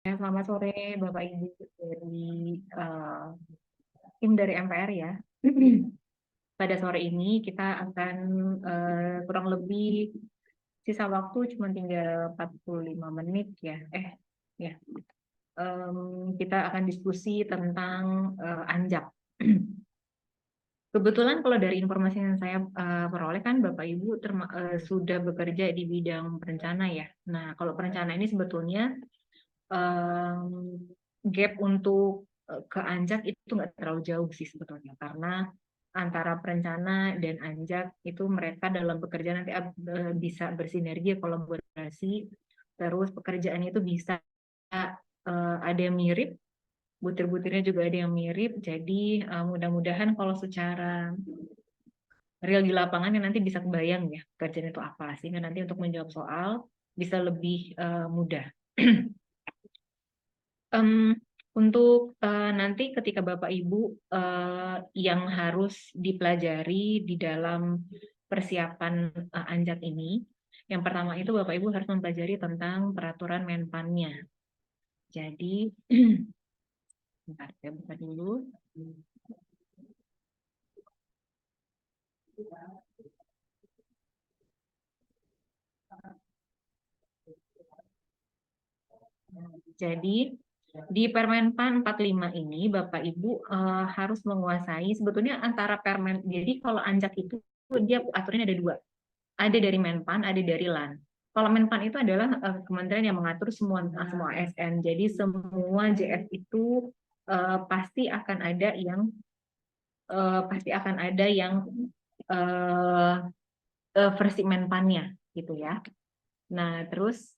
Ya, selamat sore Bapak Ibu dari eh, tim dari MPR ya. Pada sore ini kita akan kurang lebih sisa waktu cuma tinggal 45 menit ya. Ya. Kita akan diskusi tentang anjak. Kebetulan kalau dari informasi yang saya peroleh kan Bapak Ibu sudah bekerja di bidang perencana ya. Nah, kalau perencana ini sebetulnya gap untuk ke Anjak itu nggak terlalu jauh sih sebetulnya karena antara perencana dan Anjak itu mereka dalam pekerjaan nanti bisa bersinergi kolaborasi terus pekerjaannya itu bisa ada yang mirip butir-butirnya juga ada yang mirip jadi mudah-mudahan kalau secara real di lapangan yang nanti bisa kebayang ya pekerjaan itu apa sehingga nanti untuk menjawab soal bisa lebih mudah. Em, untuk nanti ketika Bapak Ibu yang harus dipelajari di dalam persiapan Anjak ini, yang pertama itu Bapak Ibu harus mempelajari tentang peraturan Menpannya. Jadi, bentar, saya buka dulu. Jadi, di Permenpan 45 ini Bapak Ibu harus menguasai sebetulnya antara Permen. Jadi kalau Anjak itu dia aturannya ada dua. Ada dari Menpan, ada dari LAN. Kalau Menpan itu adalah kementerian yang mengatur semua ASN. Jadi semua JF itu pasti akan ada yang uh, versi Menpannya gitu ya. Nah, terus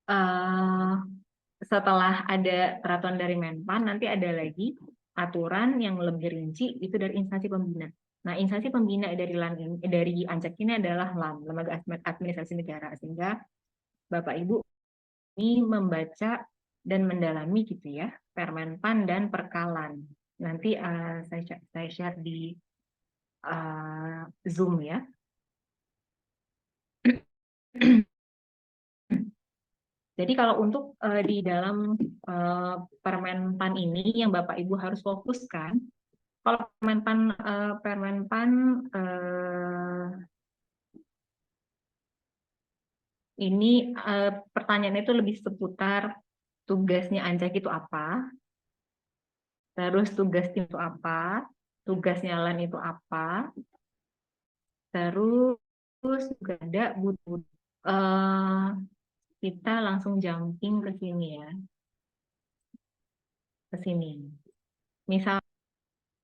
uh, setelah ada peraturan dari Menpan, nanti ada lagi aturan yang lebih rinci itu dari instansi pembina. Nah, instansi pembina dari LAN ini, dari Anjak ini adalah LAN, Lembaga Administrasi Negara, sehingga Bapak Ibu ini membaca dan mendalami gitu ya Permenpan dan Perkalan. Nanti saya share di Zoom ya. Jadi kalau untuk di dalam Permenpan ini yang Bapak Ibu harus fokuskan, kalau Permenpan ini pertanyaannya itu lebih seputar tugasnya Anjak itu apa, terus tugas tim itu apa, tugasnya LAN itu apa, terus juga ada butuh. Kita langsung jumping ke sini ya, ke sini. Misal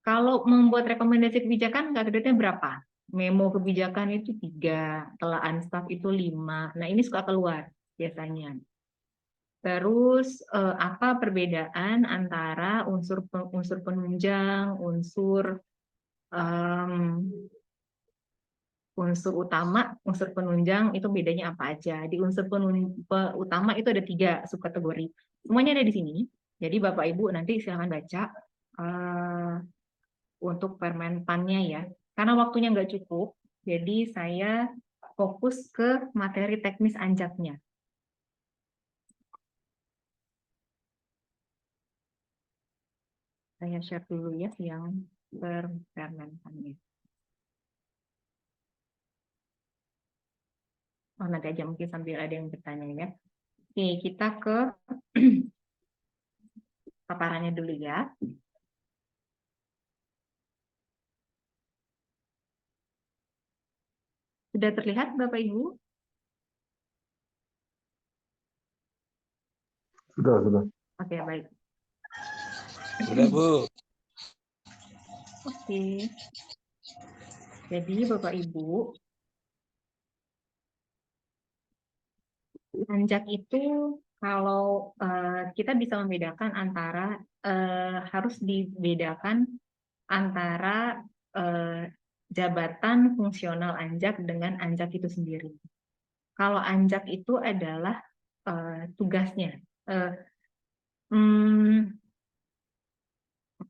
kalau membuat rekomendasi kebijakan nggak kreditnya berapa? Memo kebijakan itu 3, telaan staf itu 5. Nah ini suka keluar biasanya. Terus apa perbedaan antara unsur penunjang, unsur utama, unsur penunjang itu bedanya apa aja? Di unsur utama itu ada 3 subkategori. Semuanya ada di sini. Jadi Bapak Ibu nanti silahkan baca uh, untuk Permenpannya ya. Karena waktunya nggak cukup, jadi saya fokus ke materi teknis Anjaknya. Saya share dulu ya yang Permenpannya. Oh, nanti aja mungkin sambil ada yang bertanya ya. Oke, kita ke paparannya dulu ya. Sudah terlihat Bapak Ibu? Sudah. Oke, baik. Sudah, Bu. Oke. Jadi Bapak Ibu, Anjak itu kalau kita bisa membedakan antara harus dibedakan antara jabatan fungsional Anjak dengan Anjak itu sendiri. Kalau Anjak itu adalah tugasnya.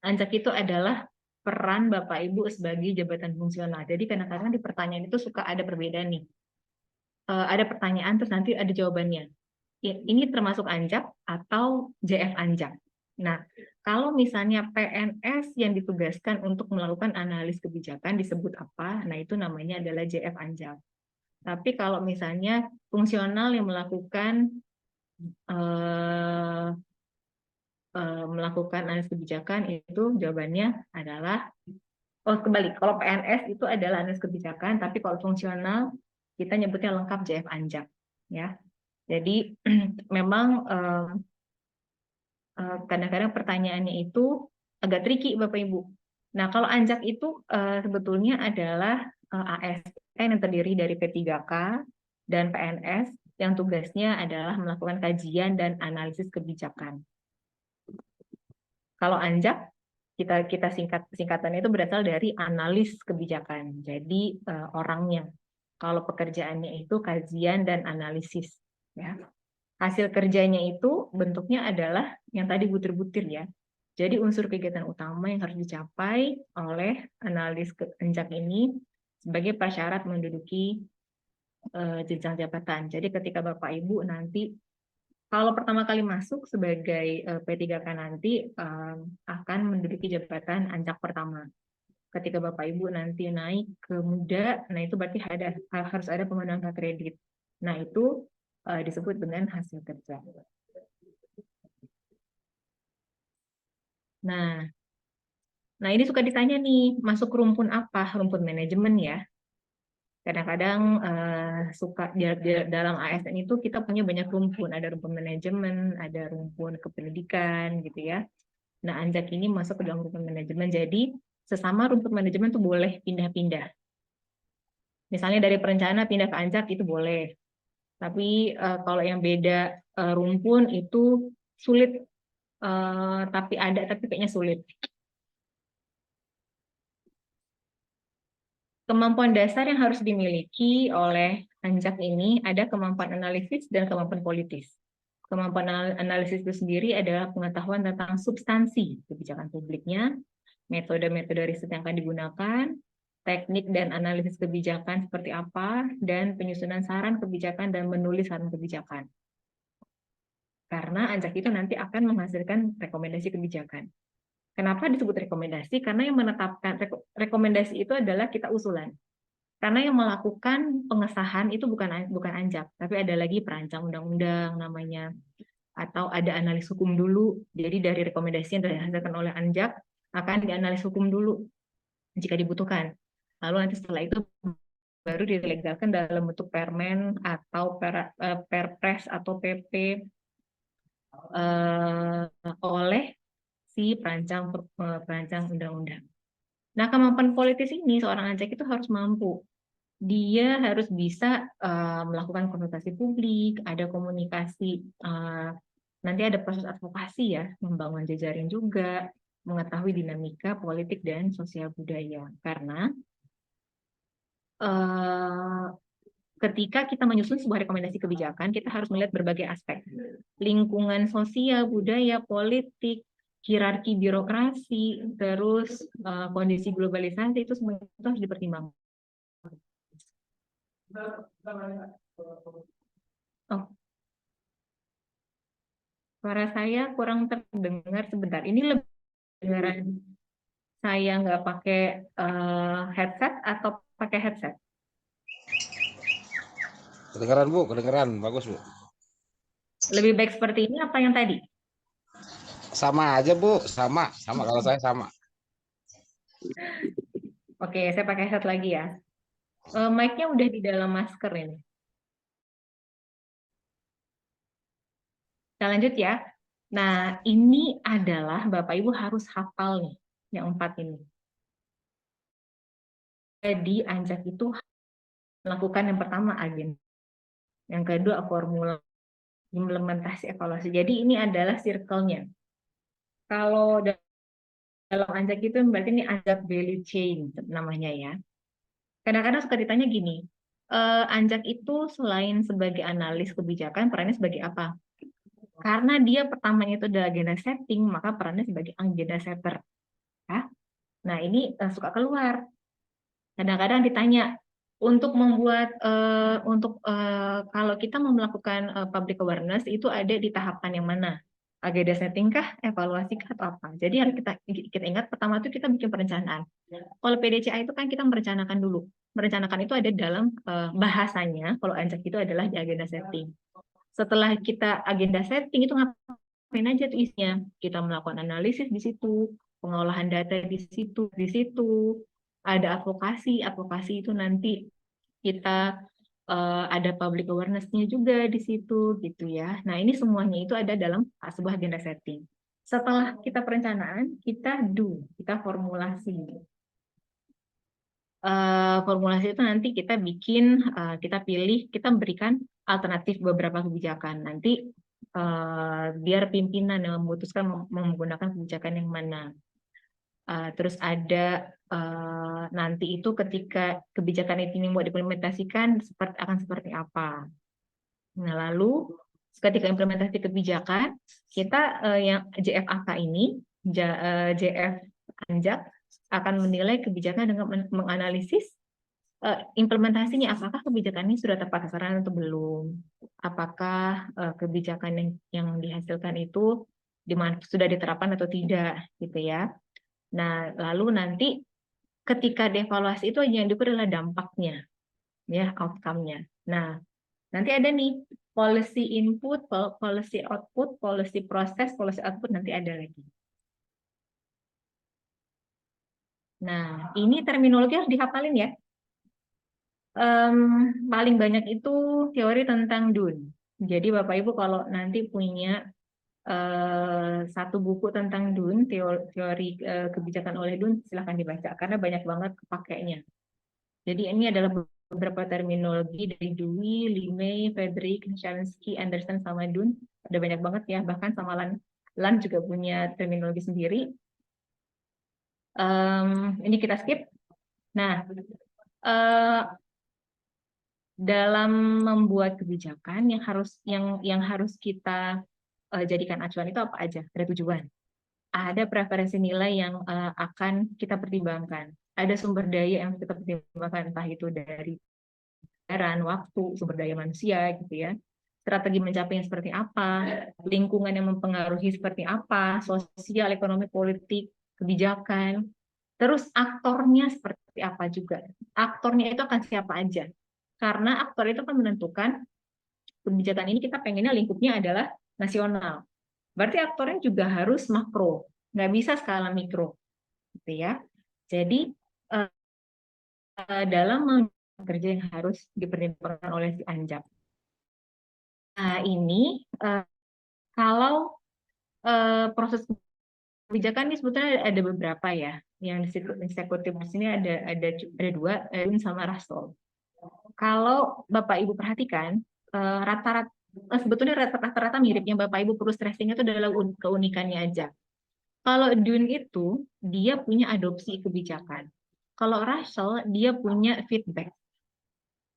Anjak itu adalah peran Bapak Ibu sebagai jabatan fungsional. Jadi kadang-kadang di pertanyaan itu suka ada perbedaan nih. Ada pertanyaan terus nanti ada jawabannya. ini termasuk anjak atau JF anjak. Nah, kalau misalnya PNS yang ditugaskan untuk melakukan analis kebijakan disebut apa? Nah, itu namanya adalah JF anjak. Tapi kalau misalnya fungsional yang melakukan analis kebijakan, itu jawabannya adalah kembali. Kalau PNS itu adalah analis kebijakan, tapi kalau fungsional kita nyebutnya lengkap JF anjak, ya. Jadi memang kadang-kadang pertanyaannya itu agak tricky Bapak Ibu. Nah, kalau anjak itu sebetulnya adalah ASN yang terdiri dari P3K dan PNS yang tugasnya adalah melakukan kajian dan analisis kebijakan. Kalau anjak kita singkatannya itu berasal dari analis kebijakan. Jadi orangnya. Kalau pekerjaannya itu kajian dan analisis, ya. Hasil kerjanya itu bentuknya adalah yang tadi butir-butir, ya. Jadi unsur kegiatan utama yang harus dicapai oleh analis anjak ini sebagai prasyarat menduduki jenjang jabatan. Jadi ketika Bapak Ibu nanti kalau pertama kali masuk sebagai P3K nanti akan menduduki jabatan anjak pertama. Ketika Bapak Ibu nanti naik ke muda, nah itu berarti harus ada pemenuhan hak kredit. Nah itu disebut dengan hasil kerja. Nah, ini suka ditanya nih, masuk rumpun apa? Rumpun manajemen, ya. Kadang-kadang suka dalam ASN itu kita punya banyak rumpun, ada rumpun manajemen, ada rumpun kependidikan, gitu ya. Nah, anjak ini masuk ke dalam rumpun manajemen. Jadi sesama rumpun manajemen tuh boleh pindah-pindah. Misalnya dari perencana pindah ke anjak itu boleh. Tapi kalau yang beda rumpun itu sulit, tapi kayaknya sulit. Kemampuan dasar yang harus dimiliki oleh anjak ini ada kemampuan analisis dan kemampuan politis. Kemampuan analisis itu sendiri adalah pengetahuan tentang substansi kebijakan publiknya, metode-metode riset yang akan digunakan, teknik dan analisis kebijakan seperti apa, dan penyusunan saran kebijakan dan menulis saran kebijakan. Karena anjak itu nanti akan menghasilkan rekomendasi kebijakan. Kenapa disebut rekomendasi? Karena yang menetapkan rekomendasi itu adalah kita usulan. Karena yang melakukan pengesahan itu bukan anjak, tapi ada lagi perancang undang-undang namanya, atau ada analis hukum dulu. Jadi dari rekomendasi yang dihasilkan oleh anjak akan dianalisis hukum dulu jika dibutuhkan. Lalu nanti setelah itu baru dilegalkan dalam bentuk permen atau perpres atau PP oleh si perancang undang-undang. Nah, kemampuan politis ini seorang anjak itu harus mampu. Dia harus bisa melakukan konsultasi publik, ada komunikasi, nanti ada proses advokasi, ya, membangun jejaring juga, mengetahui dinamika politik dan sosial budaya. Karena ketika kita menyusun sebuah rekomendasi kebijakan, kita harus melihat berbagai aspek. Lingkungan sosial, budaya, politik, hierarki birokrasi, terus kondisi globalisasi, itu semua itu harus dipertimbangkan. Oh, suara saya kurang terdengar sebentar. Ini lebih dengaran saya nggak pakai headset atau pakai headset? Kedengeran Bu, kedengeran. Bagus Bu. Lebih baik seperti ini apa yang tadi? Sama aja Bu, sama kalau saya sama. Oke, saya pakai headset lagi ya. Mic-nya udah di dalam masker ini. Kita lanjut ya. Nah, ini adalah Bapak Ibu harus hafal nih, yang 4 ini. Jadi anjak itu melakukan yang pertama agen, yang kedua formula, implementasi, evaluasi. Jadi ini adalah circle-nya. Kalau dalam anjak itu berarti ini anjak value chain namanya, ya. Kadang-kadang suka ditanya gini, anjak itu selain sebagai analis kebijakan, perannya sebagai apa? Karena dia pertamanya itu adalah agenda setting, maka perannya sebagai agenda setter. Ya? Nah, ini suka keluar. Kadang-kadang ditanya, Untuk membuat kalau kita mau melakukan public awareness itu ada di tahapan yang mana? Agenda setting kah, evaluasi kah, atau apa? Jadi harus kita ingat pertama itu kita bikin perencanaan. Kalau PDCA itu kan kita merencanakan dulu. Merencanakan itu ada dalam bahasanya. Kalau ANJAK itu adalah di agenda setting. Setelah kita agenda setting itu ngapain aja tuh isinya? Kita melakukan analisis di situ, pengolahan data di situ, ada advokasi. Advokasi itu nanti kita ada public awareness-nya juga di situ gitu ya. Nah, ini semuanya itu ada dalam sebuah agenda setting. Setelah kita perencanaan, kita do, kita formulasi. Formulasi itu nanti kita bikin, kita pilih, kita berikan alternatif beberapa kebijakan. Nanti biar pimpinan yang memutuskan menggunakan kebijakan yang mana. Terus ada nanti itu ketika kebijakan ini mau diimplementasikan akan seperti apa. Nah, lalu ketika implementasi kebijakan, kita yang JFAK ini, JF Anjak akan menilai kebijakan dengan menganalisis implementasinya, apakah kebijakan ini sudah tepat sasaran atau belum, apakah kebijakan yang dihasilkan itu sudah diterapkan atau tidak, gitu ya. Nah, lalu nanti ketika dievaluasi itu yang diukur adalah dampaknya, ya, outcome-nya. Nah, nanti ada nih policy input, policy output, policy proses, policy output, nanti ada lagi. Nah, ini terminologi harus dihafalin ya. Paling banyak itu teori tentang DUN. Jadi Bapak Ibu kalau nanti punya satu buku tentang DUN, teori kebijakan oleh DUN, silahkan dibaca karena banyak banget kepakainya. Jadi ini adalah beberapa terminologi dari Dewey, Limay, Frederick, Sharansky, Anderson, sama DUN. Ada banyak banget ya, bahkan sama Lan juga punya terminologi sendiri. Ini kita skip. Nah, dalam membuat kebijakan yang harus kita jadikan acuan itu apa aja? Ada tujuan. Ada preferensi nilai yang akan kita pertimbangkan. Ada sumber daya yang kita pertimbangkan, entah itu dari anggaran, waktu, sumber daya manusia, gitu ya. Strategi mencapainya seperti apa, lingkungan yang mempengaruhi seperti apa, sosial, ekonomi, politik, kebijakan. Terus aktornya seperti apa juga. Aktornya itu akan siapa aja. Karena aktor itu akan menentukan kebijakan ini kita pengennya lingkupnya adalah nasional. Berarti aktornya juga harus makro, nggak bisa skala mikro, gitu ya. Jadi dalam kerja yang harus dipertimbangkan oleh si Anjak. Nah, ini kalau proses kebijakan ini sebetulnya ada beberapa ya. Yang eksekutif di sini ada dua, DUN sama Rastol. Kalau Bapak Ibu perhatikan, rata-rata sebetulnya rata-rata miripnya Bapak Ibu perlu stressing itu adalah keunikannya aja. Kalau DUN itu dia punya adopsi kebijakan. Kalau Russell dia punya feedback.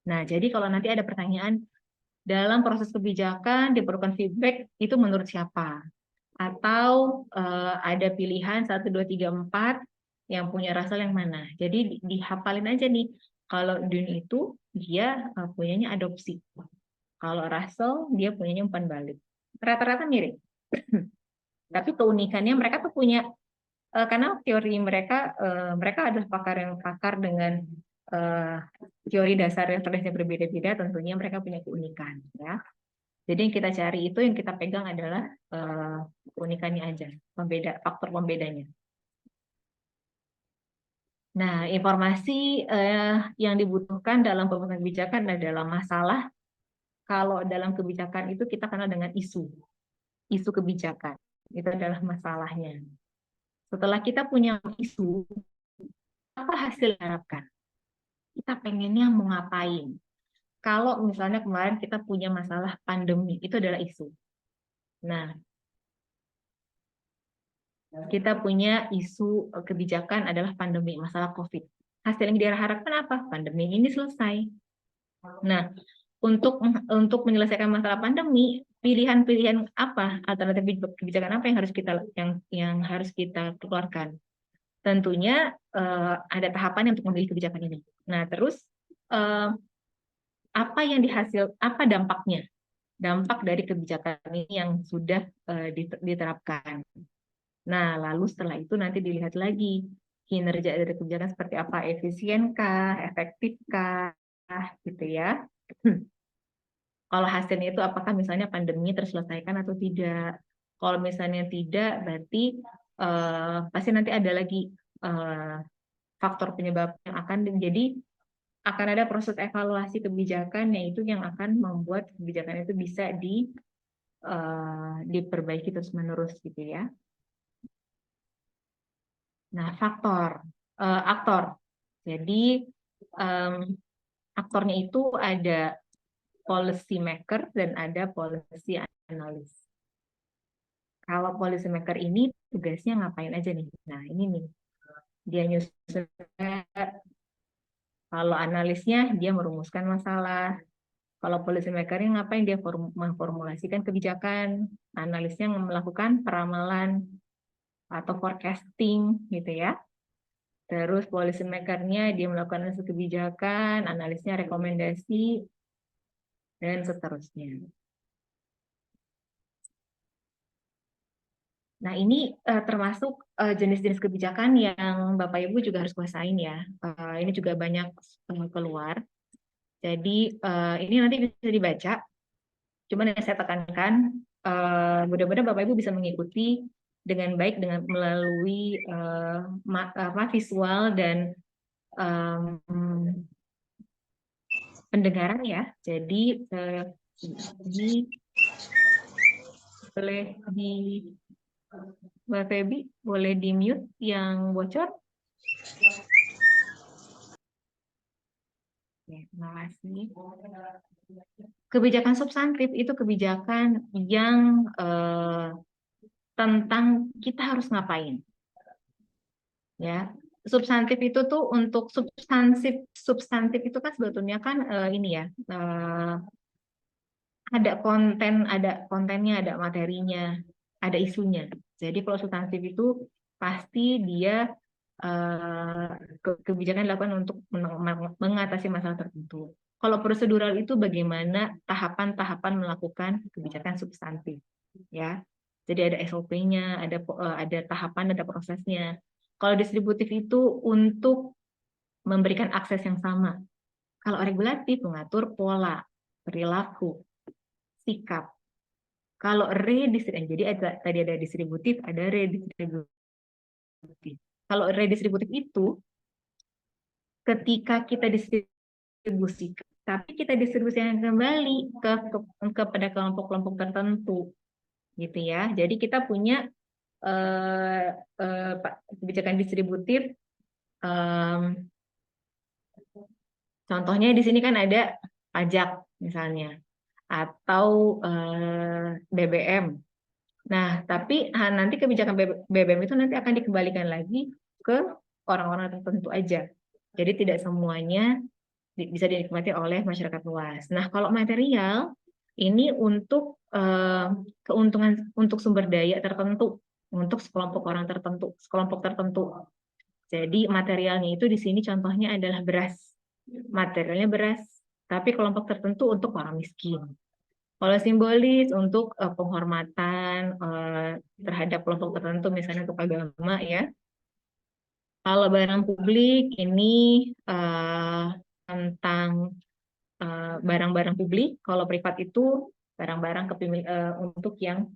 Nah, jadi kalau nanti ada pertanyaan dalam proses kebijakan diperlukan feedback itu menurut siapa? Atau ada pilihan 1, 2, 3, 4 yang punya Russell yang mana? Jadi dihafalin aja nih. Kalau DUN itu dia punyanya adopsi. Kalau Russell dia punyanya umpan balik. Rata-rata mirip. Tapi keunikannya mereka tuh punya karena teori mereka adalah pakar dengan teori dasar yang terlihatnya berbeda-beda, tentunya mereka punya keunikan ya. Jadi yang kita cari itu yang kita pegang adalah keunikannya aja, faktor pembedanya. Nah, informasi yang dibutuhkan dalam pembuatan kebijakan adalah masalah. Kalau dalam kebijakan itu kita kenal dengan isu kebijakan. Itu adalah masalahnya. Setelah kita punya isu, apa hasil yang diharapkan? Kita pengennya mau ngapain? Kalau misalnya kemarin kita punya masalah pandemi, itu adalah isu. Nah, kita punya isu kebijakan adalah pandemi, masalah COVID. Hasil yang diharapkan apa? Pandemi ini selesai. Nah, untuk menyelesaikan masalah pandemi, pilihan-pilihan apa, alternatif kebijakan apa yang harus kita keluarkan? Tentunya ada tahapan untuk memilih kebijakan ini. Nah, terus eh, apa dampaknya, dampak dari kebijakan ini yang sudah diterapkan. Nah, lalu setelah itu nanti dilihat lagi kinerja dari kebijakan seperti apa, efisienkah, efektifkah, gitu ya. Kalau hasilnya itu apakah misalnya pandemi terselesaikan atau tidak. Kalau misalnya tidak, berarti pasti nanti ada lagi eh, faktor penyebab yang akan menjadi, akan ada proses evaluasi kebijakan, yaitu yang akan membuat kebijakan itu bisa diperbaiki terus-menerus gitu ya. Nah, aktor. Jadi em, aktornya itu ada policy maker dan ada policy analyst. Kalau policy maker ini tugasnya ngapain aja nih? Nah, ini nih. Dia nyusun, kalau analisnya dia merumuskan masalah. Kalau policy maker-nya ngapain? Dia memformulasikan kebijakan. Analisnya melakukan peramalan atau forecasting gitu ya. Terus policy maker-nya dia melakukan analisis kebijakan, analisnya rekomendasi, dan seterusnya. Nah, ini termasuk jenis-jenis kebijakan yang Bapak Ibu juga harus kuasain ya. Ini juga banyak keluar. Jadi ini nanti bisa dibaca. Cuman yang saya tekankan, mudah-mudahan Bapak Ibu bisa mengikuti dengan baik dengan melalui visual dan pendengaran ya. Jadi ini boleh di Mbak Febi, boleh di mute yang bocor. Ya, terima kasih. Kebijakan substantif itu kebijakan yang tentang kita harus ngapain. Ya, substantif itu tuh untuk substantif itu kan sebetulnya kan ini ya, ada kontennya, ada materinya, ada isunya. Jadi kalau substantif itu pasti dia kebijakan dilakukan untuk mengatasi masalah tertentu. Kalau prosedural itu bagaimana tahapan-tahapan melakukan kebijakan substantif, ya. Jadi ada SOP-nya, ada tahapan, ada prosesnya. Kalau distributif itu untuk memberikan akses yang sama. Kalau regulatif mengatur pola, perilaku, sikap. Kalau redistributif, jadi tadi ada distributif, ada redistributif. Kalau redistributif itu ketika kita distribusikan, tapi kita distribusikan kembali kepada kelompok-kelompok tertentu, gitu ya. Jadi kita punya kebijakan distributif. Contohnya di sini kan ada pajak misalnya, atau BBM. Nah, tapi nanti kebijakan BBM itu nanti akan dikembalikan lagi ke orang-orang tertentu aja. Jadi tidak semuanya bisa dinikmati oleh masyarakat luas. Nah, kalau material ini untuk keuntungan untuk sumber daya tertentu, untuk sekelompok orang tertentu, sekelompok tertentu. Jadi materialnya itu di sini contohnya adalah beras. Materialnya beras, tapi kelompok tertentu untuk orang miskin. Kalau simbolis untuk penghormatan terhadap kelompok tertentu, misalnya untuk agama ya. Kalau barang publik ini tentang barang-barang publik. Kalau privat itu barang-barang untuk yang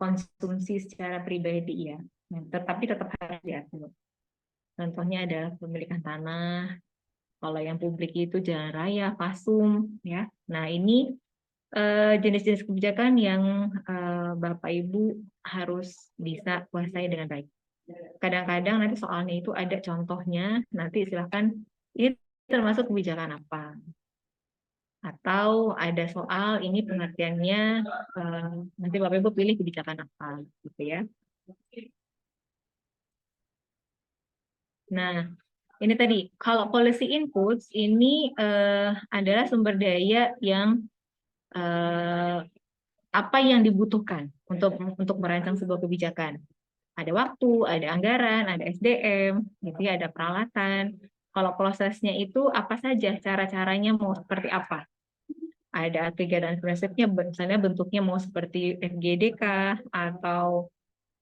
konsumsi secara pribadi ya. Tetapi tetap harus diatur. Contohnya adalah pemilikan tanah. Kalau yang publik itu jalan raya, pasum ya. Nah, ini jenis-jenis kebijakan yang Bapak Ibu harus bisa kuasai dengan baik. Kadang-kadang nanti soalnya itu ada contohnya, nanti silahkan ini termasuk kebijakan apa. Atau ada soal ini pengertiannya, nanti Bapak Ibu pilih kebijakan apa, gitu ya. Nah, ini tadi, kalau policy inputs ini adalah sumber daya yang apa yang dibutuhkan untuk merancang sebuah kebijakan. Ada waktu, ada anggaran, ada SDM, gitu ya, ada peralatan. Kalau prosesnya itu apa saja, cara-caranya mau seperti apa? Ada kegiatan ekspresifnya, misalnya bentuknya mau seperti FGD kah, atau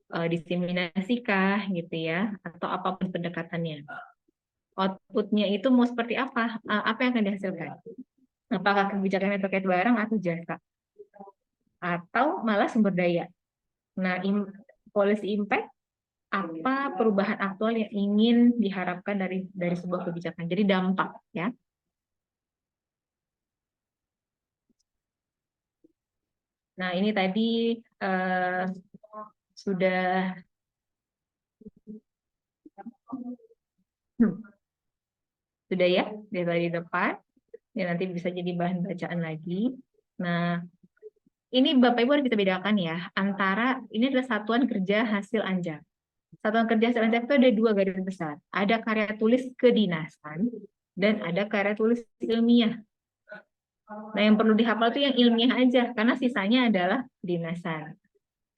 diseminasi kah, gitu ya, atau apapun pendekatannya. Outputnya itu mau seperti apa yang akan dihasilkan? Apakah kebijakan yang terkait barang atau jasa? Atau malah sumber daya? Nah, policy impact apa perubahan aktual yang ingin diharapkan dari sebuah kebijakan. Jadi dampak ya. Nah, ini tadi eh, sudah hmm, sudah ya dari depan. Ya, nanti bisa jadi bahan bacaan lagi. Nah, ini Bapak Ibu harus kita bedakan ya antara ini adalah satuan kerja hasil anjak. Satuan kerja hasil anjak itu ada dua garis besar. Ada karya tulis kedinasan dan ada karya tulis ilmiah. Nah, yang perlu dihafal itu yang ilmiah aja, karena sisanya adalah kedinasan.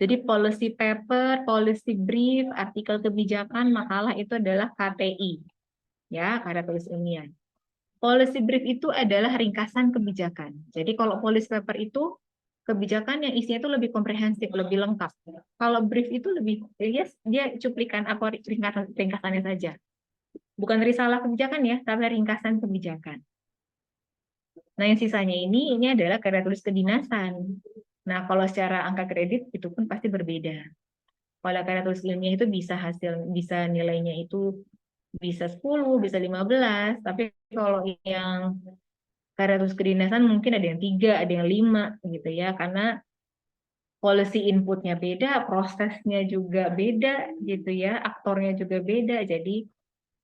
Jadi policy paper, policy brief, artikel kebijakan, makalah itu adalah KTI, ya, karya tulis ilmiah. Policy brief itu adalah ringkasan kebijakan. Jadi kalau policy paper itu kebijakan yang isinya itu lebih komprehensif, lebih lengkap. Kalau brief itu lebih, yes, dia cuplikan apa ringkasannya saja. Bukan risalah kebijakan ya, tapi ringkasan kebijakan. Nah, yang sisanya ini adalah karya tulis kedinasan. Nah, kalau secara angka kredit itu pun pasti berbeda. Kalau karya tulis ilmiah itu bisa nilainya itu bisa 10, bisa 15, tapi kalau yang karya tulis kedinasan mungkin ada yang 3, ada yang 5 gitu ya, karena policy inputnya beda, prosesnya juga beda gitu ya, aktornya juga beda, jadi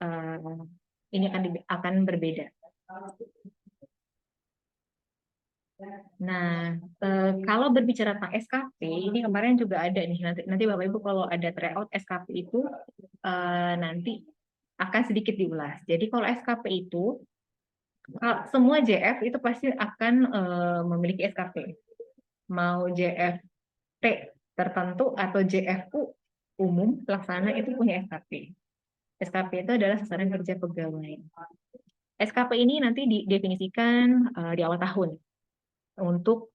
uh, ini akan berbeda. Nah, kalau berbicara tentang SKP, ini kemarin juga ada nih. Nanti Bapak Ibu kalau ada tryout SKP itu nanti akan sedikit diulas. Jadi kalau SKP itu semua JF itu pasti akan memiliki SKP. Mau JFT tertentu atau JFU umum pelaksana itu punya SKP. SKP itu adalah sasaran kerja pegawai. SKP ini nanti didefinisikan di awal tahun untuk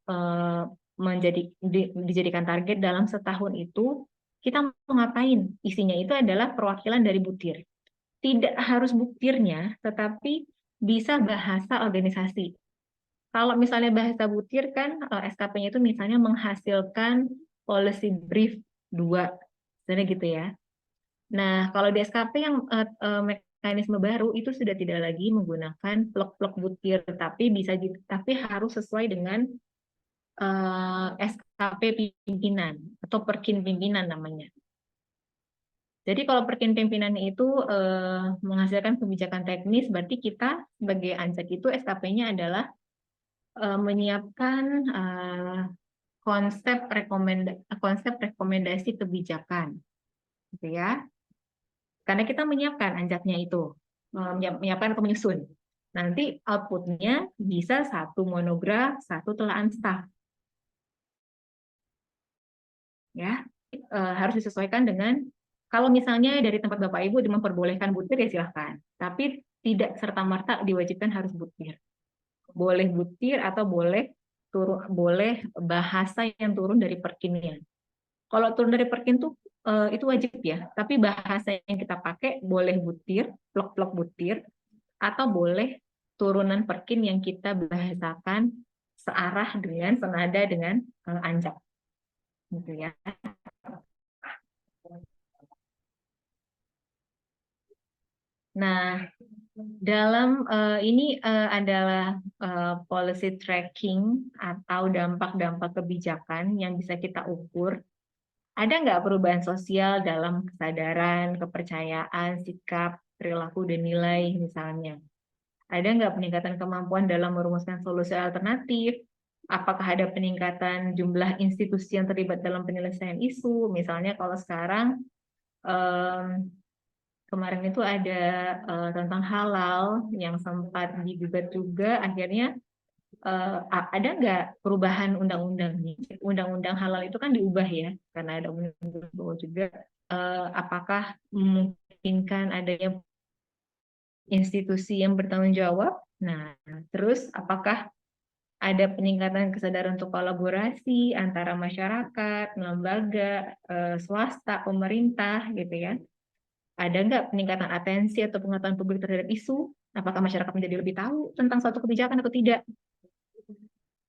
dijadikan target dalam setahun itu kita mau ngapain. Isinya itu adalah perwakilan dari butir. Tidak harus butirnya, tetapi bisa bahasa organisasi. Kalau misalnya bahasa butir kan SKP-nya itu misalnya menghasilkan policy brief 2, misalnya gitu ya. Nah, kalau di SKP yang mekanisme baru itu sudah tidak lagi menggunakan blok-blok butir, tapi harus sesuai dengan SKP pimpinan atau perkin pimpinan namanya. Jadi kalau perkin pimpinannya itu menghasilkan kebijakan teknis, berarti kita sebagai ANJAK itu SKP-nya adalah menyiapkan konsep rekomendasi kebijakan, gitu ya. Karena kita menyiapkan ANJAK-nya itu, menyiapkan atau menyusun. Nanti outputnya bisa 1 monograf, 1 telaan staf. Ya, harus disesuaikan dengan kalau misalnya dari tempat Bapak Ibu memperbolehkan butir ya silahkan, tapi tidak serta-merta diwajibkan harus butir. Boleh butir atau boleh bahasa yang turun dari perkinnya. Kalau turun dari perkin tuh itu wajib ya, tapi bahasa yang kita pakai boleh butir, blok-blok butir, atau boleh turunan perkin yang kita bahasakan searah dengan senada dengan ANJAK, gitu ya. Nah, dalam ini adalah policy tracking atau dampak-dampak kebijakan yang bisa kita ukur. Ada nggak perubahan sosial dalam kesadaran, kepercayaan, sikap, perilaku, dan nilai misalnya? Ada nggak peningkatan kemampuan dalam merumuskan solusi alternatif? Apakah ada peningkatan jumlah institusi yang terlibat dalam penyelesaian isu? Misalnya kalau sekarang kemarin itu ada tentang halal yang sempat digugat juga, akhirnya ada nggak perubahan undang-undang nih? Undang-undang halal itu kan diubah ya, karena ada undang-undang juga. Apakah memungkinkan adanya institusi yang bertanggung jawab. Nah, terus apakah ada peningkatan kesadaran untuk kolaborasi antara masyarakat, lembaga, swasta, pemerintah, gitu ya? Ada nggak peningkatan atensi atau pengetahuan publik terhadap isu? Apakah masyarakat menjadi lebih tahu tentang suatu kebijakan atau tidak?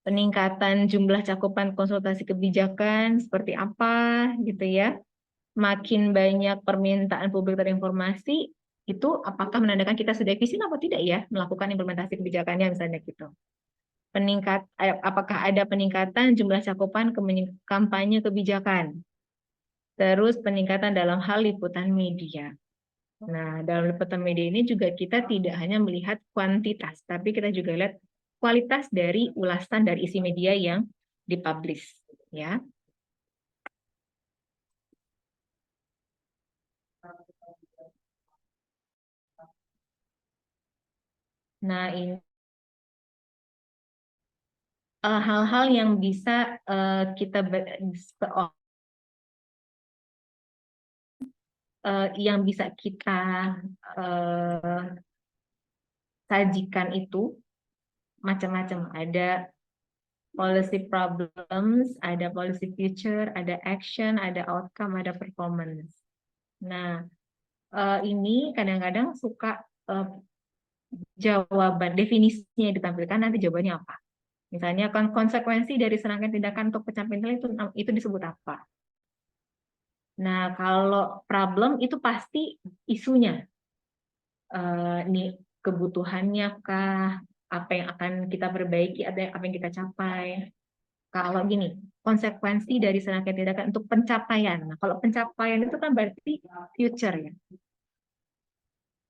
Peningkatan jumlah cakupan konsultasi kebijakan seperti apa, gitu ya? Makin banyak permintaan publik terhadap informasi, itu apakah menandakan kita sudah efisien atau tidak ya melakukan implementasi kebijakannya misalnya gitu. Apakah ada peningkatan jumlah cakupan kampanye kebijakan, terus peningkatan dalam hal liputan media. Nah, dalam liputan media ini juga kita tidak hanya melihat kuantitas, tapi kita juga lihat kualitas dari ulasan dari isi media yang dipublish, ya. Nah, ini hal-hal yang bisa kita yang bisa kita sajikan itu macam-macam. Ada policy problems, ada policy future, ada action, ada outcome, ada performance. Nah, ini kadang-kadang suka jawaban definisinya ditampilkan, nanti jawabannya apa. Misalnya konsekuensi dari serangkaian tindakan untuk pencapaian itu disebut apa. Nah, kalau problem itu pasti isunya. Nih kebutuhannya kah, apa yang akan kita perbaiki, apa yang kita capai. Kalau gini, konsekuensi dari serangkaian tindakan untuk pencapaian. Nah, kalau pencapaian itu kan berarti future ya.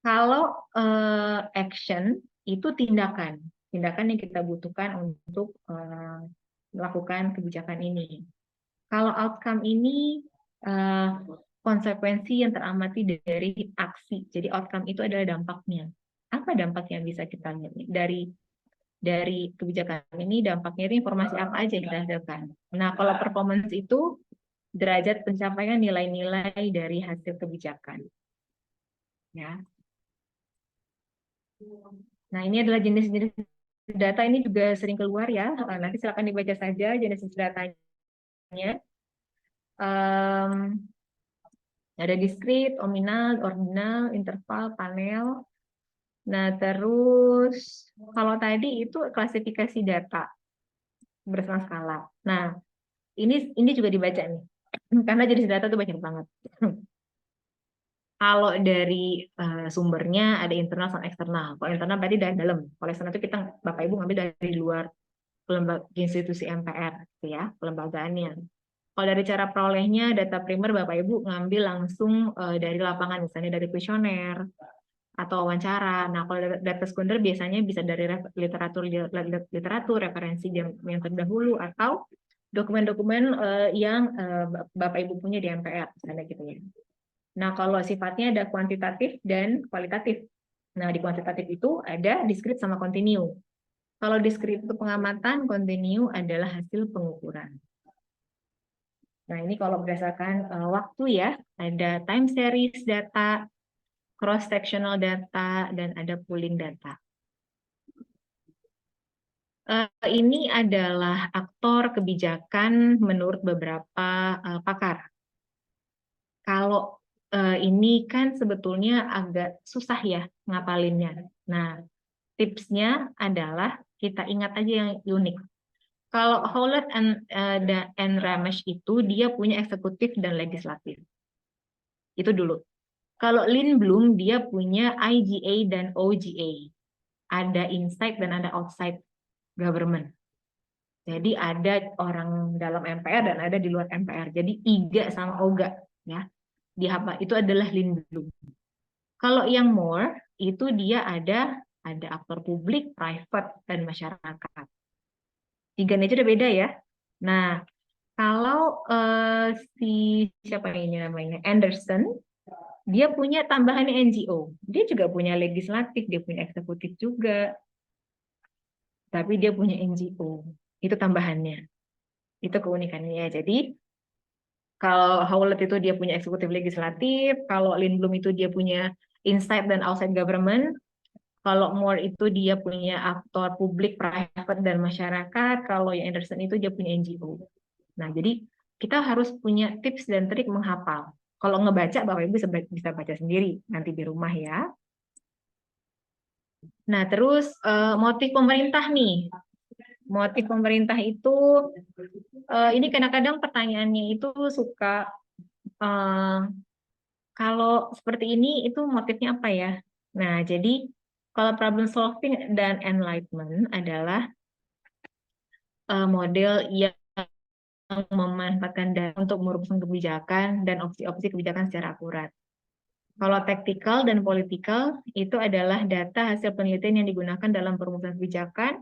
Kalau action itu tindakan yang kita butuhkan untuk melakukan kebijakan ini. Kalau outcome ini konsekuensi yang teramati dari aksi. Jadi outcome itu adalah dampaknya. Apa dampak yang bisa kita lihat dari kebijakan ini? Dampaknya itu informasi apa aja yang kita hasilkan. Nah, kalau performance itu derajat pencapaian nilai-nilai dari hasil kebijakan. Ya. Nah, ini adalah jenis-jenis data, ini juga sering keluar ya. Nanti silakan dibaca saja jenis-jenis datanya. Ada diskrit, nominal, ordinal, interval, panel. Nah, terus kalau tadi itu klasifikasi data berdasarkan skala. Nah, ini juga dibaca nih. Karena jenis data itu banyak banget. Kalau dari sumbernya ada internal sama eksternal. Kalau internal berarti dari dalam. Kalau eksternal itu kita Bapak Ibu ngambil dari luar institusi MPR, gitu ya, kelembagaannya. Kalau dari cara perolehnya data primer Bapak Ibu ngambil langsung dari lapangan, misalnya dari kuesioner atau wawancara. Nah, kalau data sekunder biasanya bisa dari literatur, referensi yang terdahulu atau dokumen-dokumen yang Bapak Ibu punya di MPR, misalnya gitu ya. Nah, kalau sifatnya ada kuantitatif dan kualitatif. Nah, di kuantitatif itu ada diskrit sama kontinu. Kalau diskrit itu pengamatan, kontinu adalah hasil pengukuran. Nah, ini kalau berdasarkan waktu ya, ada time series data, cross-sectional data, dan ada pooling data. Ini adalah aktor kebijakan menurut beberapa pakar. Kalau ini kan sebetulnya agak susah ya ngapalinnya. Nah, tipsnya adalah kita ingat aja yang unik. Kalau Howlett and Ramesh itu dia punya eksekutif dan legislatif. Itu dulu. Kalau Lindblom dia punya IGA dan OGA. Ada inside dan ada outside government. Jadi ada orang dalam MPR dan ada di luar MPR. Jadi IGA sama OGA ya. Itu adalah Lindblom. Kalau yang Moore itu dia ada aktor publik, private, dan masyarakat. Tiga itu udah beda ya. Nah, kalau siapa ini namanya Anderson, dia punya tambahannya NGO. Dia juga punya legislatif, dia punya eksekutif juga. Tapi dia punya NGO. Itu tambahannya. Itu keunikannya. Jadi kalau Howlett itu dia punya eksekutif legislatif, kalau Lindblom itu dia punya inside dan outside government, Kalau Moore itu dia punya aktor publik, private, dan masyarakat. Kalau yang Anderson itu dia punya NGO. Nah, jadi kita harus punya tips dan trik menghafal. Kalau ngebaca, Bapak Ibu bisa baca sendiri nanti di rumah ya. Nah, terus motif pemerintah nih. Motif pemerintah itu, ini kadang-kadang pertanyaannya itu suka, eh, kalau seperti ini itu motifnya apa ya? Nah, jadi kalau problem solving dan enlightenment adalah model yang memanfaatkan data untuk merumuskan kebijakan dan opsi-opsi kebijakan secara akurat. Kalau tactical dan political itu adalah data hasil penelitian yang digunakan dalam perumusan kebijakan,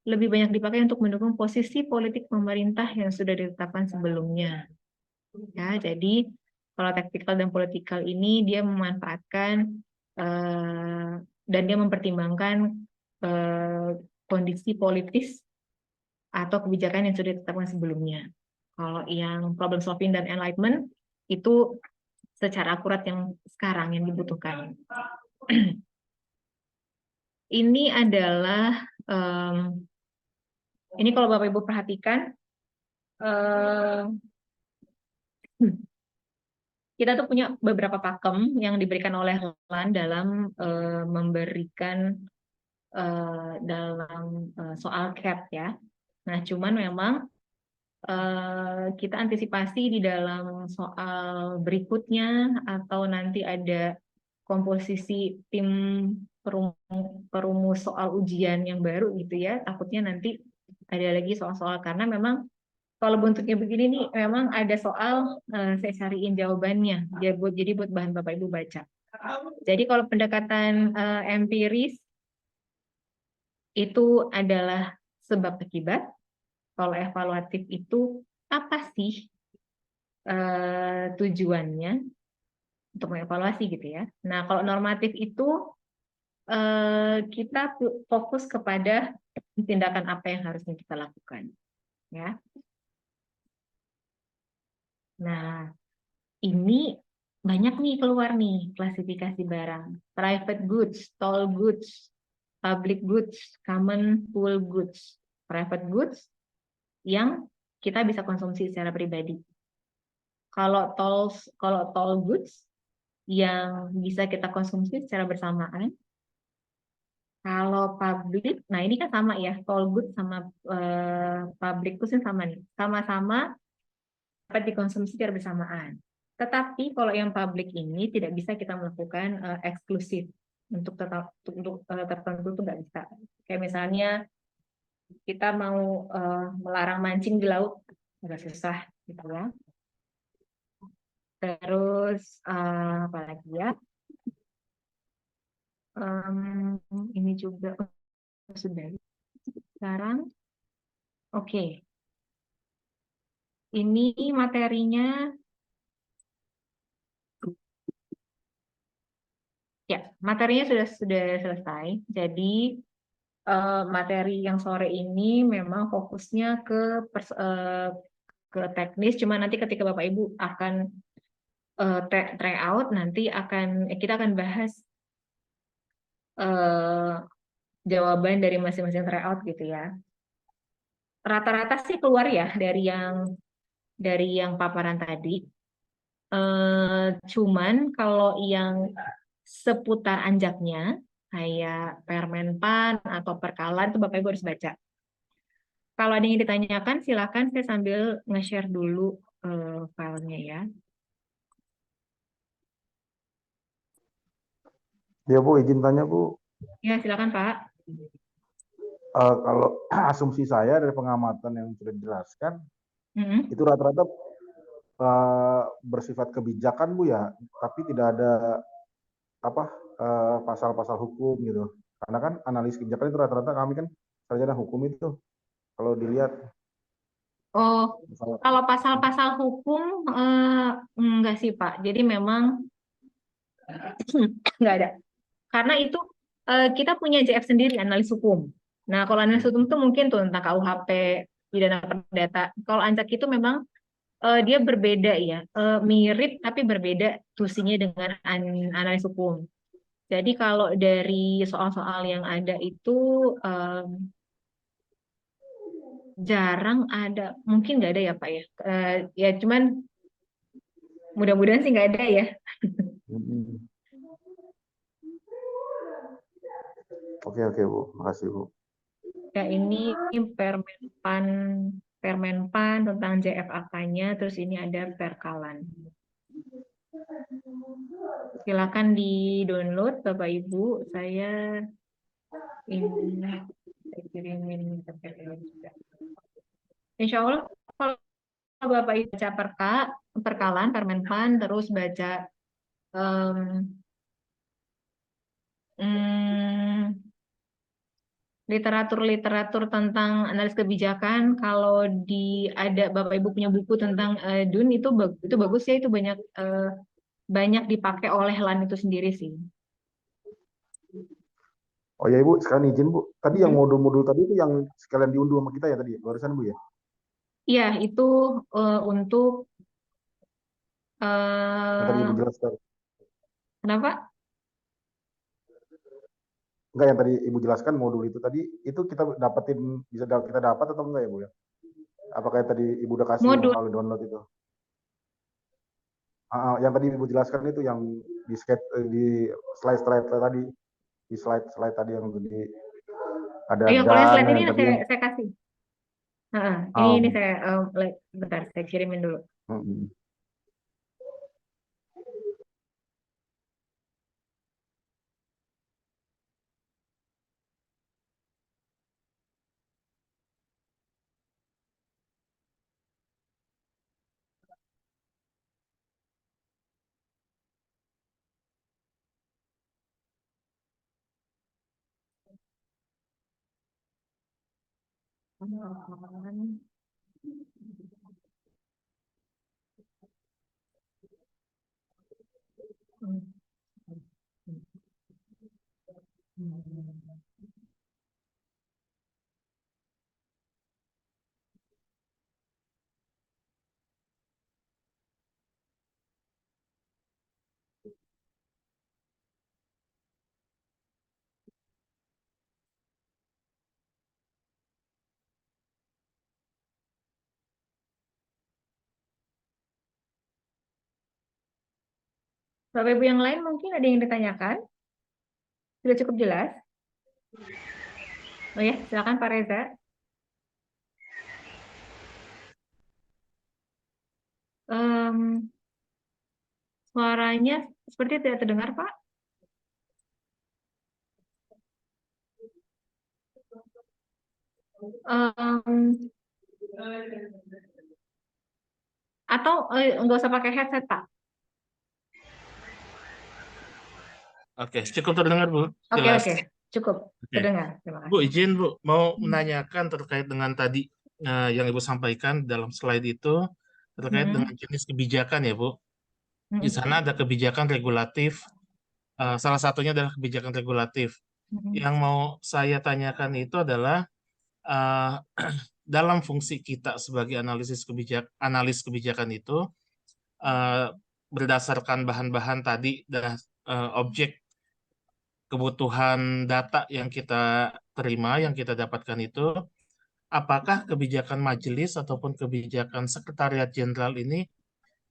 lebih banyak dipakai untuk mendukung posisi politik pemerintah yang sudah ditetapkan sebelumnya. Ya, jadi kalau tactical dan political ini dia memanfaatkan dan dia mempertimbangkan kondisi politis atau kebijakan yang sudah ditetapkan sebelumnya. Kalau yang problem solving dan enlightenment itu secara akurat yang sekarang yang dibutuhkan. Ini adalah ini kalau Bapak Ibu perhatikan, kita tuh punya beberapa pakem yang diberikan oleh LAN dalam memberikan dalam soal CAT ya. Nah, cuman memang kita antisipasi di dalam soal berikutnya atau nanti ada komposisi tim perumus soal ujian yang baru gitu ya. Takutnya nanti ada lagi soal-soal karena memang kalau bentuknya begini nih memang ada soal saya cariin jawabannya. Jadi buat bahan Bapak Ibu baca. Jadi kalau pendekatan empiris itu adalah sebab akibat. Kalau evaluatif itu apa sih tujuannya untuk mengevaluasi gitu ya. Nah, kalau normatif itu kita fokus kepada tindakan apa yang harusnya kita lakukan ya. Nah, ini banyak nih keluar nih klasifikasi barang. Private goods, toll goods, public goods, common pool goods. Private goods yang kita bisa konsumsi secara pribadi. Kalau toll goods yang bisa kita konsumsi secara bersamaan. Kalau public, nah ini kan sama ya, toll goods sama public goods sama nih, sama-sama dapat dikonsumsi secara bersamaan. Tetapi kalau yang public ini tidak bisa kita melakukan eksklusif untuk tertentu itu nggak bisa. Kayak misalnya kita mau melarang mancing di laut, agak susah gitu ya. Terus apa lagi ya? Ini juga sudah. Sekarang, oke. Ini materinya. Ya, materinya sudah selesai. Jadi materi yang sore ini memang fokusnya ke teknis. Cuma nanti ketika Bapak Ibu akan try out, nanti kita akan bahas jawaban dari masing-masing try out gitu ya. Rata-rata sih keluar ya dari yang paparan tadi. Cuman kalau yang seputar anjaknya kayak Permenpan atau Perkalan itu Bapak Ibu harus baca. Kalau ada yang ditanyakan silakan saya sambil nge-share dulu filenya ya. Ya Bu, izin tanya Bu. Ya silakan Pak. Kalau asumsi saya dari pengamatan yang sudah dijelaskan, itu rata-rata bersifat kebijakan Bu ya, tapi tidak ada pasal-pasal hukum gitu. Karena kan analis kebijakan itu rata-rata kami kan sarjana hukum itu. Kalau dilihat. Oh, kalau pasal-pasal hukum enggak sih Pak. Jadi memang enggak ada. Karena itu kita punya JF sendiri analis hukum. Nah, kalau analis hukum itu mungkin tuh tentang KUHP, pidana perdata. Kalau Anjak itu memang dia berbeda ya, mirip tapi berbeda tusinya dengan analis hukum. Jadi kalau dari soal-soal yang ada itu jarang ada, mungkin nggak ada ya Pak ya. Ya cuman mudah-mudahan sih nggak ada ya. Mm-mm. Oke oke Bu, makasih Bu. Ya ini Permenpan Permenpan tentang JFAK-nya, terus ini ada Perkalan. Silakan di-download Bapak Ibu. Saya kirimin ke PPL juga. Insya Allah kalau Bapak Ibu baca Perkalan, Permenpan, terus baca em, mm, literatur-literatur tentang analis kebijakan, kalau ada Bapak Ibu punya buku tentang DUN itu bagus ya, itu banyak dipakai oleh LAN itu sendiri sih. Oh ya Ibu, sekarang izin Bu. Tadi yang Mhm. modul-modul tadi itu yang sekalian diunduh sama kita ya tadi, barusan Bu ya? Iya, itu untuk Yang tadi Ibu eh jelaskan. kenapa? Enggak, yang tadi Ibu jelaskan modul itu tadi, itu kita dapetin, kita dapat atau enggak ya Bu ya? Apakah yang tadi Ibu udah kasih Modul melalui download itu? Yang tadi Ibu jelaskan itu yang di slide-slide tadi, di slide-slide tadi yang di ada Ayo, kalau yang slide dana ini yang tadi yang saya kasih. Heeh, ini um, saya bentar, saya kirimin dulu. mm, Bapak Ibu yang lain mungkin ada yang ditanyakan? Sudah cukup jelas? Oh ya, silakan Pak Reza. Em, Suaranya seperti tidak terdengar, Pak. Em, atau nggak usah pakai headset, Pak. Oke, cukup terdengar Bu, Oke, jelas. oke, cukup Oke, terdengar. Terima Bu kasih. izin Bu mau menanyakan terkait dengan tadi yang Ibu sampaikan dalam slide itu terkait dengan Mm-mm. jenis kebijakan ya Bu. Di Mm-mm. sana ada kebijakan regulatif, salah satunya adalah kebijakan regulatif. Mm-mm. Yang mau saya tanyakan itu adalah eh, dalam fungsi kita sebagai analis kebijakan itu eh, berdasarkan bahan-bahan tadi dan objek kebutuhan data yang kita terima, yang kita dapatkan itu, apakah kebijakan majelis ataupun kebijakan sekretariat jenderal ini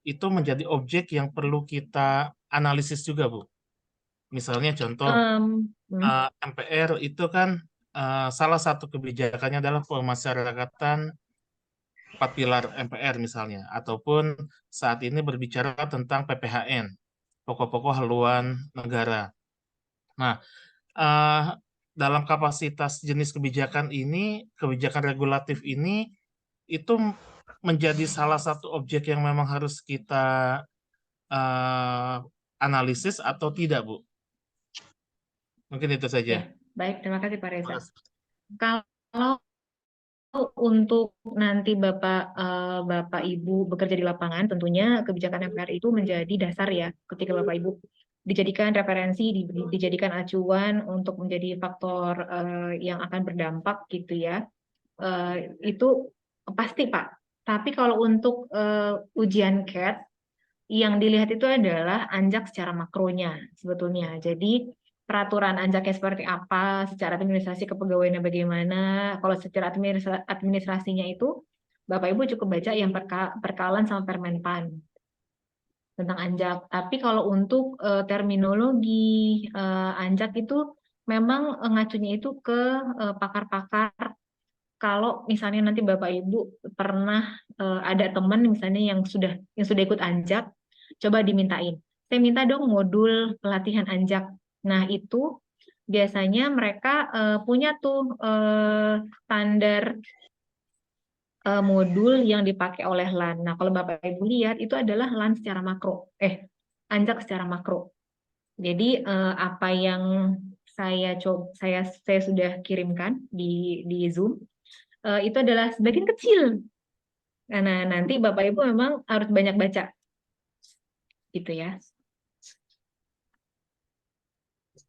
itu menjadi objek yang perlu kita analisis juga, Bu? Misalnya contoh, MPR itu kan salah satu kebijakannya adalah pemasyarakatan 4 pilar MPR misalnya, ataupun saat ini berbicara tentang PPHN, pokok-pokok haluan negara. Nah, eh, dalam kapasitas jenis kebijakan ini, kebijakan regulatif ini, itu menjadi salah satu objek yang memang harus kita eh, analisis atau tidak, Bu? Mungkin itu saja. Ya, baik. Terima kasih Pak Terima Reza. kasih. Kalau untuk nanti Bapak Ibu bekerja di lapangan, tentunya kebijakan MPR itu menjadi dasar ya ketika Bapak Ibu dijadikan referensi, dijadikan acuan untuk menjadi faktor yang akan berdampak gitu ya. Itu pasti Pak. Tapi kalau untuk ujian CAT yang dilihat itu adalah anjak secara makronya sebetulnya. Jadi peraturan anjaknya seperti apa, secara administrasi kepegawaiannya bagaimana. Kalau secara administrasinya itu, Bapak Ibu cukup baca yang perkalan sama Permenpan tentang anjak. Tapi kalau untuk terminologi anjak itu memang ngacunya itu ke pakar-pakar. Kalau misalnya nanti Bapak Ibu pernah ada teman misalnya yang sudah ikut anjak, coba dimintain. Saya minta dong modul pelatihan anjak. Nah, itu biasanya mereka punya tuh standar modul yang dipakai oleh LAN. Nah, kalau Bapak Ibu lihat itu adalah LAN secara makro, anjak secara makro. Jadi apa yang saya sudah kirimkan di Zoom itu adalah sebagian kecil. Nah, nanti Bapak Ibu memang harus banyak baca, gitu ya.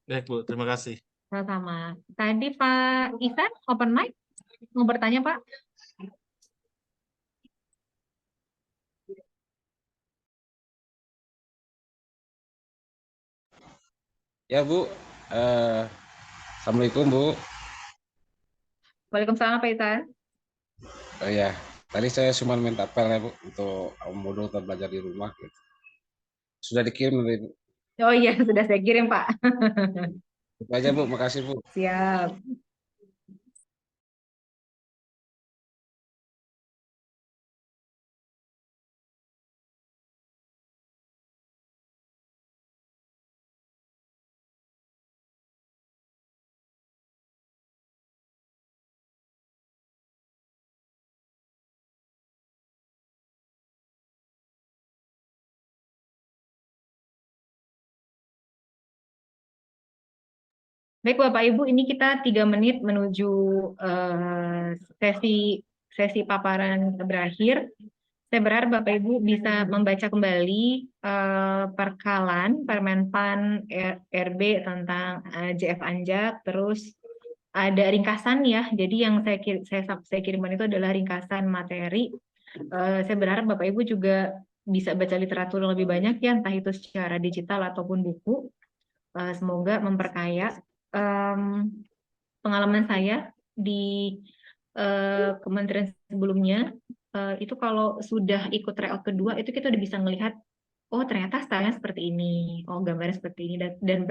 Baik, Bu. Terima kasih. Sama-sama. Tadi Pak Ivan, open mic, mau bertanya Pak? Ya, Bu. Assalamualaikum, Bu. Waalaikumsalam Pak Ivan. Oh ya, tadi saya cuma minta apel ya, Bu, untuk modul belajar di rumah gitu. Sudah dikirim dari Bu. Oh iya, sudah saya kirim Pak. Itu aja, Bu. Makasih, Bu. Siap. Baik Bapak Ibu, ini kita 3 menit menuju sesi paparan berakhir. Saya berharap Bapak Ibu bisa membaca kembali perkalan Permenpan RB tentang JF Anjak, terus ada ringkasan ya. Jadi yang saya kirimkan itu adalah ringkasan materi. Saya berharap Bapak Ibu juga bisa baca literatur lebih banyak ya, entah itu secara digital ataupun buku. Semoga memperkaya pengalaman saya di kementerian sebelumnya. Itu kalau sudah ikut tryout kedua itu kita udah bisa melihat, oh ternyata stylenya seperti ini, oh gambarnya seperti ini, dan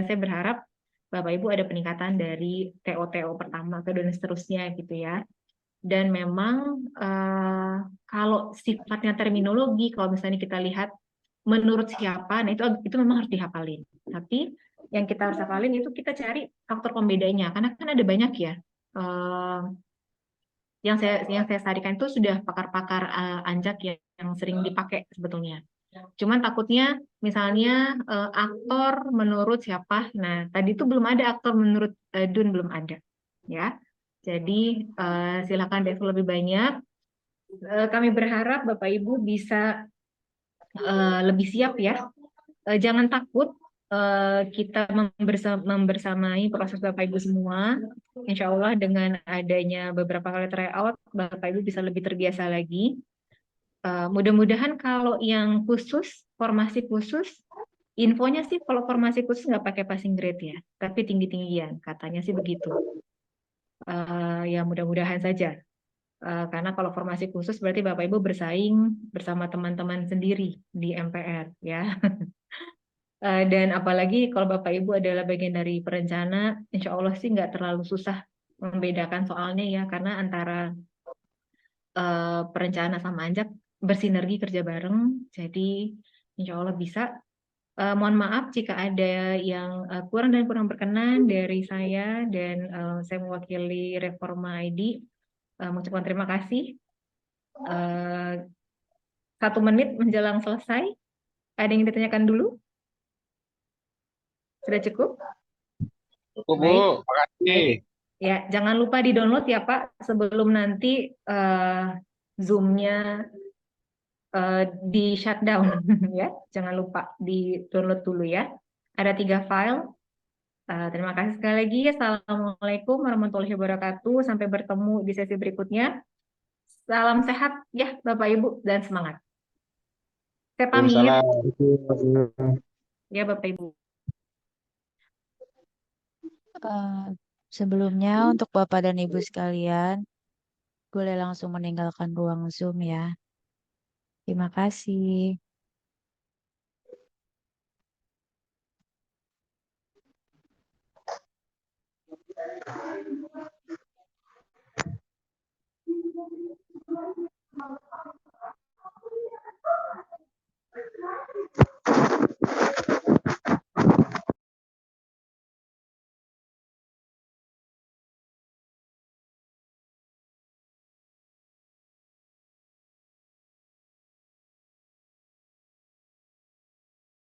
saya berharap Bapak Ibu ada peningkatan dari TO pertama kedua dan seterusnya gitu ya. Dan memang kalau sifatnya terminologi, kalau misalnya kita lihat menurut siapa, nah itu memang harus dihafalin. Tapi yang kita harus hafalin itu kita cari faktor pembedanya, karena kan ada banyak ya. Yang saya sarikan itu sudah pakar-pakar anjak yang sering dipakai sebetulnya. Cuman takutnya misalnya aktor menurut siapa. Nah, tadi itu belum ada aktor menurut Dun, belum ada. Ya. Jadi silakan deh lebih banyak. Kami berharap Bapak Ibu bisa lebih siap ya. Jangan takut, kita membersamai proses Bapak Ibu semua. Insya Allah dengan adanya beberapa kali tryout, Bapak Ibu bisa lebih terbiasa lagi. Mudah-mudahan kalau yang khusus, formasi khusus, infonya sih kalau formasi khusus nggak pakai passing grade ya, tapi tinggi-tinggian, katanya sih begitu. Ya mudah-mudahan saja. Karena kalau formasi khusus berarti Bapak Ibu bersaing bersama teman-teman sendiri di MPR ya. Dan apalagi kalau Bapak Ibu adalah bagian dari perencana, insya Allah sih nggak terlalu susah membedakan soalnya ya, karena antara perencana sama anjak bersinergi kerja bareng, jadi insya Allah bisa. Mohon maaf jika ada yang kurang dan kurang berkenan dari saya, dan saya mewakili Reforma ID mengucapkan terima kasih. 1 menit menjelang selesai, ada yang ditanyakan dulu? Sudah cukup? Cukup, Bu. Baik. Makasih. Ya, jangan lupa di-download ya Pak, sebelum nanti Zoom-nya di shutdown ya. Jangan lupa di-download dulu ya. Ada 3 file. Terima kasih sekali lagi. Assalamualaikum warahmatullahi wabarakatuh. Sampai bertemu di sesi berikutnya. Salam sehat ya Bapak Ibu, dan semangat. Saya pamit Waalaikumsalam. ya Bapak Ibu. Eh, Sebelumnya untuk Bapak dan Ibu sekalian, boleh langsung meninggalkan ruang Zoom ya. Terima kasih.